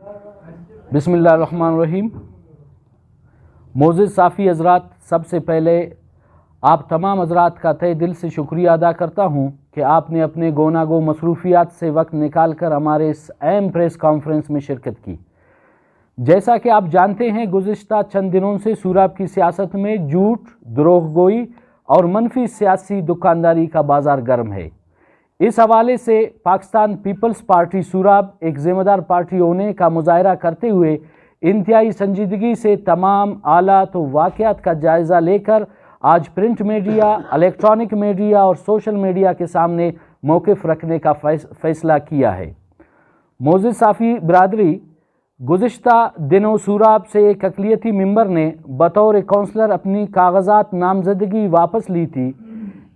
बिस्मिल्लाहिर्रहमानिर्रहीम। मोअज़्ज़िज़ साफ़ी हज़रात, सबसे पहले आप तमाम हज़रात का तहे दिल से शुक्रिया अदा करता हूँ कि आपने अपने गोनागो मसरूफ़ियात से वक्त निकाल कर हमारे इस अहम प्रेस कॉन्फ्रेंस में शिरकत की। जैसा कि आप जानते हैं, गुज़िश्ता चंद दिनों से सूराब की सियासत में झूठ, द्रोहगोई और मनफी सियासी दुकानदारी का बाज़ार गर्म है। इस हवाले से पाकिस्तान पीपल्स पार्टी सूराब एक ज़िम्मेदार पार्टी होने का मुजाहरा करते हुए इंतहाई संजीदगी से तमाम आलात व वाक़यात का जायज़ा लेकर आज प्रिंट मीडिया, इलेक्ट्रॉनिक मीडिया और सोशल मीडिया के सामने मौक़िफ़ रखने का फ़ैसला किया है। मोअज़्ज़िज़ साफ़ी बरादरी, गुज़िश्ता दिनों सूराब से एक अक़लियती मेंबर ने बतौर काउंसलर अपनी कागज़ात नामज़दगी वापस ली थी।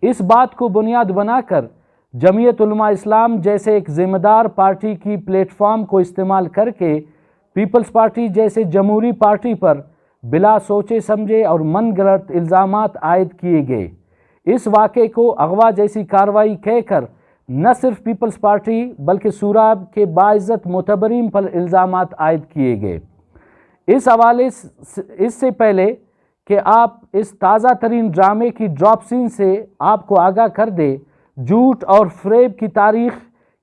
इस बात को बुनियाद बनाकर जमीयत उलमा इस्लाम जैसे एक ज़िम्मेदार पार्टी की प्लेटफॉर्म को इस्तेमाल करके पीपल्स पार्टी जैसे जमहूरी पार्टी पर बिला सोचे समझे और मन गलत इल्ज़ामात आयद किए गए। इस वाक़े को अगवा जैसी कार्रवाई कहकर न सिर्फ पीपल्स पार्टी बल्कि सूराब के बाइज़्ज़त मोतबरीन पर इल्ज़ामात आयद किए गए। इस हवाले इससे पहले कि आप इस ताज़ा तरीन ड्रामे की ड्रॉप सीन से आपको आगाह कर दे, झूठ और फ़रेब की तारीख़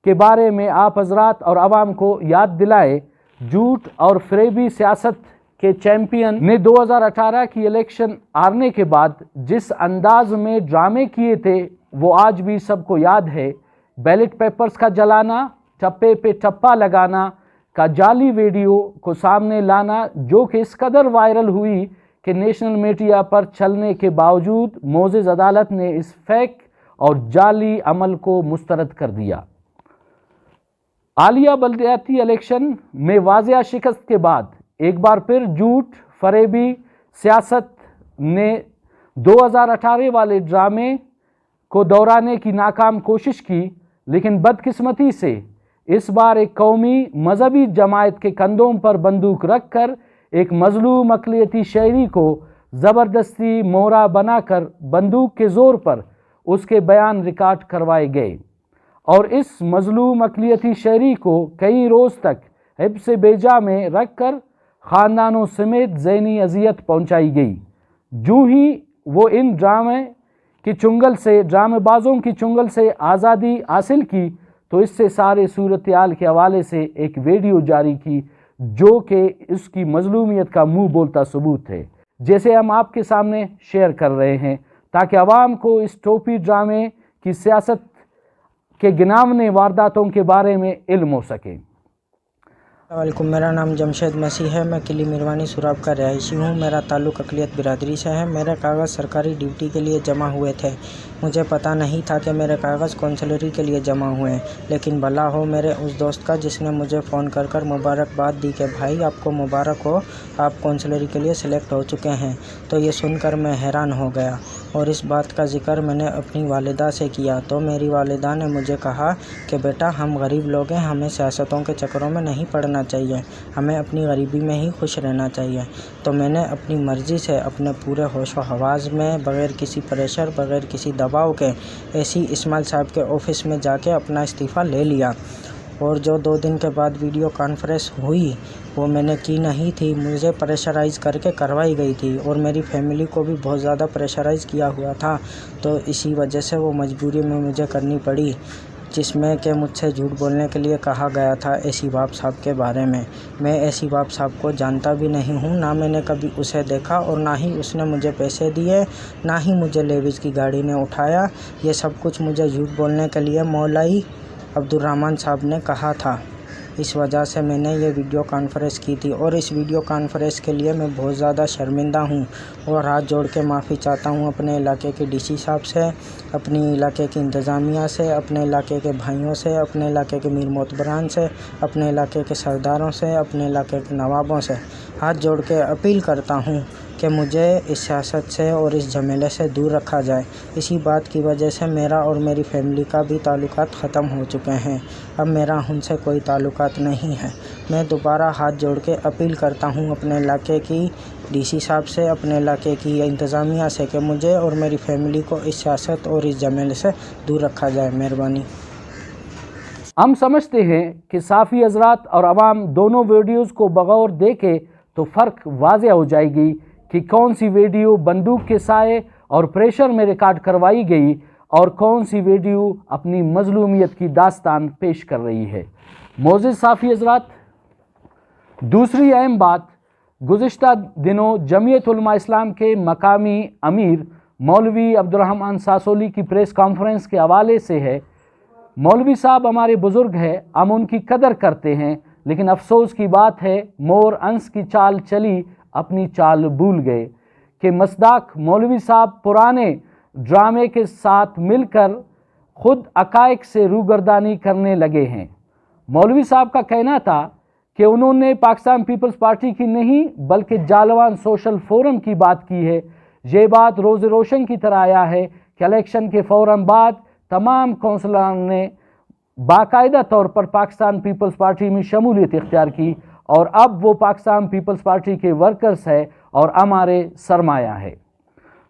के बारे में आप हज़रात और आवाम को याद दिलाए। झूठ और फ़रेबी सियासत के चैम्पियन ने 2018 की इलेक्शन हारने के बाद जिस अंदाज में ड्रामे किए थे वो आज भी सबको याद है। बैलेट पेपर्स का जलाना, टप्पे पे टप्पा लगाना का जाली वीडियो को सामने लाना, जो कि इस कदर वायरल हुई कि नेशनल मीडिया पर चलने के बावजूद मोअज़्ज़िज़ अदालत ने इस फेक और जाली अमल को मुस्तरद कर दिया। आलिया बल्दियाती इलेक्शन में वाज़िया शिकस्त के बाद एक बार फिर झूठ, फरेबी सियासत ने 2018 वाले ड्रामे को दोहराने की नाकाम कोशिश की, लेकिन बदकिस्मती से इस बार एक कौमी मजहबी जमायत के कंधों पर बंदूक रखकर एक मजलूम अक़लियती शहरी को ज़बरदस्ती मोहरा बनाकर बंदूक के ज़ोर पर उसके बयान रिकॉर्ड करवाए गए और इस मजलूम अक़लियती शहरी को कई रोज़ तक हिब्स बेजा में रख कर ख़ानदानों समेत ज़हनी अजियत पहुँचाई गई। जो ही वो इन ड्रामेबाज़ों की चुंगल से आज़ादी हासिल की तो इससे सारे सूरत हाल के हवाले से एक वीडियो जारी की, जो कि इसकी मजलूमियत का मुँह बोलता सबूत है, जैसे हम आपके सामने शेयर कर रहे हैं, ताकि आवाम को इस टोपी ड्रामे की सियासत के गिनावने वारदातों के बारे में इल्म हो सके। वालेकुम, मेरा नाम जमशेद मसीह है। मैं किली मिरवानी सूराब का रहायशी हूँ। मेरा ताल्लुक़ अक़लियत बिरादरी से है। मेरे कागज़ सरकारी ड्यूटी के लिए जमा हुए थे। मुझे पता नहीं था कि मेरे कागज़ कौंसलरी के लिए जमा हुए हैं, लेकिन भला हो मेरे उस दोस्त का जिसने मुझे फ़ोन कर मुबारकबाद दी कि भाई आपको मुबारक हो, आप कौंसलरी के लिए सिलेक्ट हो चुके हैं। तो ये सुनकर मैं हैरान हो गया और इस बात का ज़िक्र मैंने अपनी वालिदा से किया तो मेरी वालिदा ने मुझे कहा कि बेटा, हम गरीब लोग हैं, हमें सियासतों के चक्करों में नहीं पड़ना चाहिए, हमें अपनी गरीबी में ही खुश रहना चाहिए। तो मैंने अपनी मर्ज़ी से अपने पूरे होश व हवास में बग़ैर किसी प्रेशर, बग़ैर किसी दबाव के एसी इस्माइल साहब के ऑफ़िस में जाके अपना इस्तीफ़ा ले लिया। और जो 2 दिन के बाद वीडियो कॉन्फ्रेंस हुई वो मैंने की नहीं थी, मुझे प्रेशराइज़ करके करवाई गई थी और मेरी फैमिली को भी बहुत ज़्यादा प्रेशराइज़ किया हुआ था। तो इसी वजह से वो मजबूरी में मुझे करनी पड़ी, जिसमें कि मुझसे झूठ बोलने के लिए कहा गया था एसी बाप साहब के बारे में। मैं एसी बाप साहब को जानता भी नहीं हूँ, ना मैंने कभी उसे देखा और ना ही उसने मुझे पैसे दिए, ना ही मुझे लेविज की गाड़ी ने उठाया। ये सब कुछ मुझे झूठ बोलने के लिए मौलाई अब्दुर्रहमान साहब ने कहा था। इस वजह से मैंने ये वीडियो कॉन्फ्रेंस की थी और इस वीडियो कॉन्फ्रेंस के लिए मैं बहुत ज़्यादा शर्मिंदा हूँ और हाथ जोड़ के माफ़ी चाहता हूँ अपने इलाके के डीसी साहब से, अपनी इलाके की इंतज़ामिया से, अपने इलाके के भाइयों से, अपने इलाके के मीर मोतबरान से, अपने इलाके के सरदारों से, अपने इलाके के नवाबों से हाथ जोड़ के अपील करता हूँ कि मुझे इस सियासत से और इस झमेले से दूर रखा जाए। इसी बात की वजह से मेरा और मेरी फैमिली का भी ताल्लुकात ख़त्म हो चुके हैं। अब मेरा उनसे कोई ताल्लुकात नहीं है। मैं दोबारा हाथ जोड़ के अपील करता हूं अपने इलाके की डीसी साहब से, अपने इलाके की इंतज़ामिया से कि मुझे और मेरी फैमिली को इस सियासत और इस झमेले से दूर रखा जाए। मेहरबानी। ہم سمجھتے ہیں کہ صحافی حضرات اور عوام دونوں ویڈیوز کو بغور دیکھے تو فرق واضح ہو جائے گی کہ کون سی ویڈیو بندوق کے سائے اور پریشر میں ریکارڈ کروائی گئی اور کون سی ویڈیو اپنی مظلومیت کی داستان پیش کر رہی ہے۔ معزز صحافی حضرات، دوسری اہم بات گزشتہ دنوں جمعیت علماء اسلام کے مقامی امیر مولوی عبدالرحمن ساسولی کی پریس کانفرنس کے حوالے سے ہے۔ مولوی صاحب ہمارے بزرگ ہیں، ہم ان کی قدر کرتے ہیں، لیکن افسوس کی بات ہے مور انس کی چال چلی اپنی چال بھول گئے کہ مصداق مولوی صاحب پرانے ڈرامے کے ساتھ مل کر خود حقائق سے روگردانی کرنے لگے ہیں۔ مولوی صاحب کا کہنا تھا کہ انہوں نے پاکستان پیپلز پارٹی کی نہیں بلکہ جالوان سوشل فورم کی بات کی ہے۔ یہ بات روز روشن کی طرح آیا ہے کہ الیکشن کے فوراً بعد تمام کونسلران نے باقاعدہ طور پر پاکستان پیپلز پارٹی میں شمولیت اختیار کی اور اب وہ پاکستان پیپلز پارٹی کے ورکرز ہے اور ہمارے سرمایہ ہے۔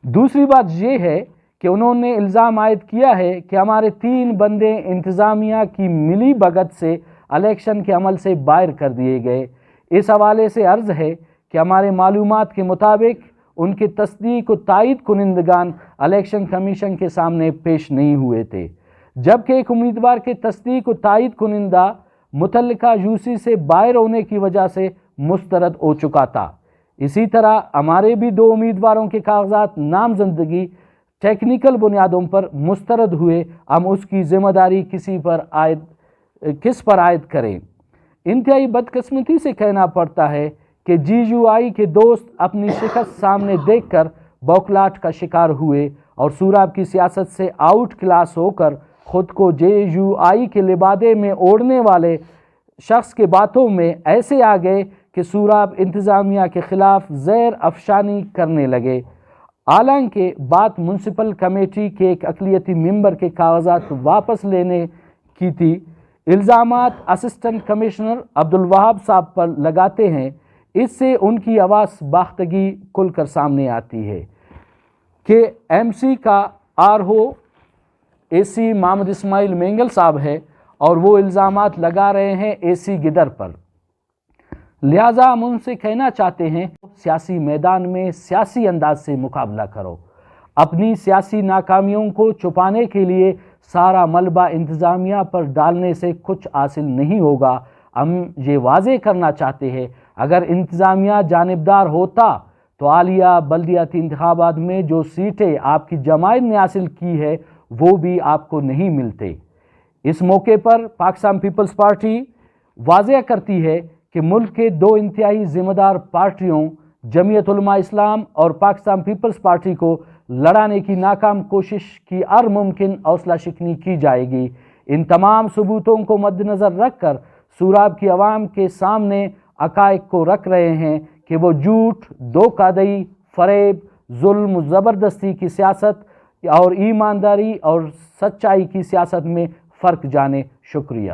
دوسری بات یہ ہے کہ انہوں نے الزام عائد کیا ہے کہ ہمارے 3 بندے انتظامیہ کی ملی بھگت سے الیکشن کے عمل سے باہر کر دیے گئے۔ اس حوالے سے عرض ہے کہ ہمارے معلومات کے مطابق ان کے تصدیق و تائید کنندگان الیکشن کمیشن کے سامنے پیش نہیں ہوئے تھے، جبکہ ایک امیدوار کے تصدیق و تائید کنندہ متعلقہ یوسی سے باہر ہونے کی وجہ سے مسترد ہو چکا تھا۔ اسی طرح ہمارے بھی 2 امیدواروں کے کاغذات نامزدگی ٹیکنیکل بنیادوں پر مسترد ہوئے، ہم اس کی ذمہ داری کس پر عائد کریں؟ انتہائی بدقسمتی سے کہنا پڑتا ہے کہ جی یو آئی کے دوست اپنی شکست سامنے دیکھ کر بوکھلاہٹ کا شکار ہوئے اور سوراب کی سیاست سے آؤٹ کلاس ہو کر خود کو جے یو آئی کے لبادے میں اوڑھنے والے شخص کے باتوں میں ایسے آ گئے کہ سوراب انتظامیہ کے خلاف زہر افشانی کرنے لگے۔ حالانکہ بات میونسپل کمیٹی کے ایک اقلیتی ممبر کے کاغذات واپس لینے کی تھی، الزامات اسسٹنٹ کمشنر عبدالوہاب صاحب پر لگاتے ہیں۔ اس سے ان کی آواز باختگی کھل کر سامنے آتی ہے کہ ایم سی کا آر او اے سی محمد اسماعیل مینگل صاحب ہے اور وہ الزامات لگا رہے ہیں اے سی گدر پر۔ لہٰذا ہم ان سے کہنا چاہتے ہیں سیاسی میدان میں سیاسی انداز سے مقابلہ کرو۔ اپنی سیاسی ناکامیوں کو چھپانے کے لیے سارا ملبہ انتظامیہ پر ڈالنے سے کچھ حاصل نہیں ہوگا۔ ہم یہ واضح کرنا چاہتے ہیں اگر انتظامیہ جانبدار ہوتا تو حالیہ بلدیاتی انتخابات میں جو سیٹیں آپ کی جماعت نے حاصل کی ہے وہ بھی آپ کو نہیں ملتے۔ اس موقع پر پاکستان پیپلز پارٹی واضح کرتی ہے کہ ملک کے 2 انتہائی ذمہ دار پارٹیوں جمعیت علماء اسلام اور پاکستان پیپلز پارٹی کو لڑانے کی ناکام کوشش کی ہر ممکن حوصلہ شکنی کی جائے گی۔ ان تمام ثبوتوں کو مد نظر رکھ کر سوراب کی عوام کے سامنے حقائق کو رکھ رہے ہیں کہ وہ جھوٹ، دھوکہ دہی، فریب، ظلم و زبردستی کی سیاست اور ایمانداری اور سچائی کی سیاست میں فرق جانے۔ شکریہ۔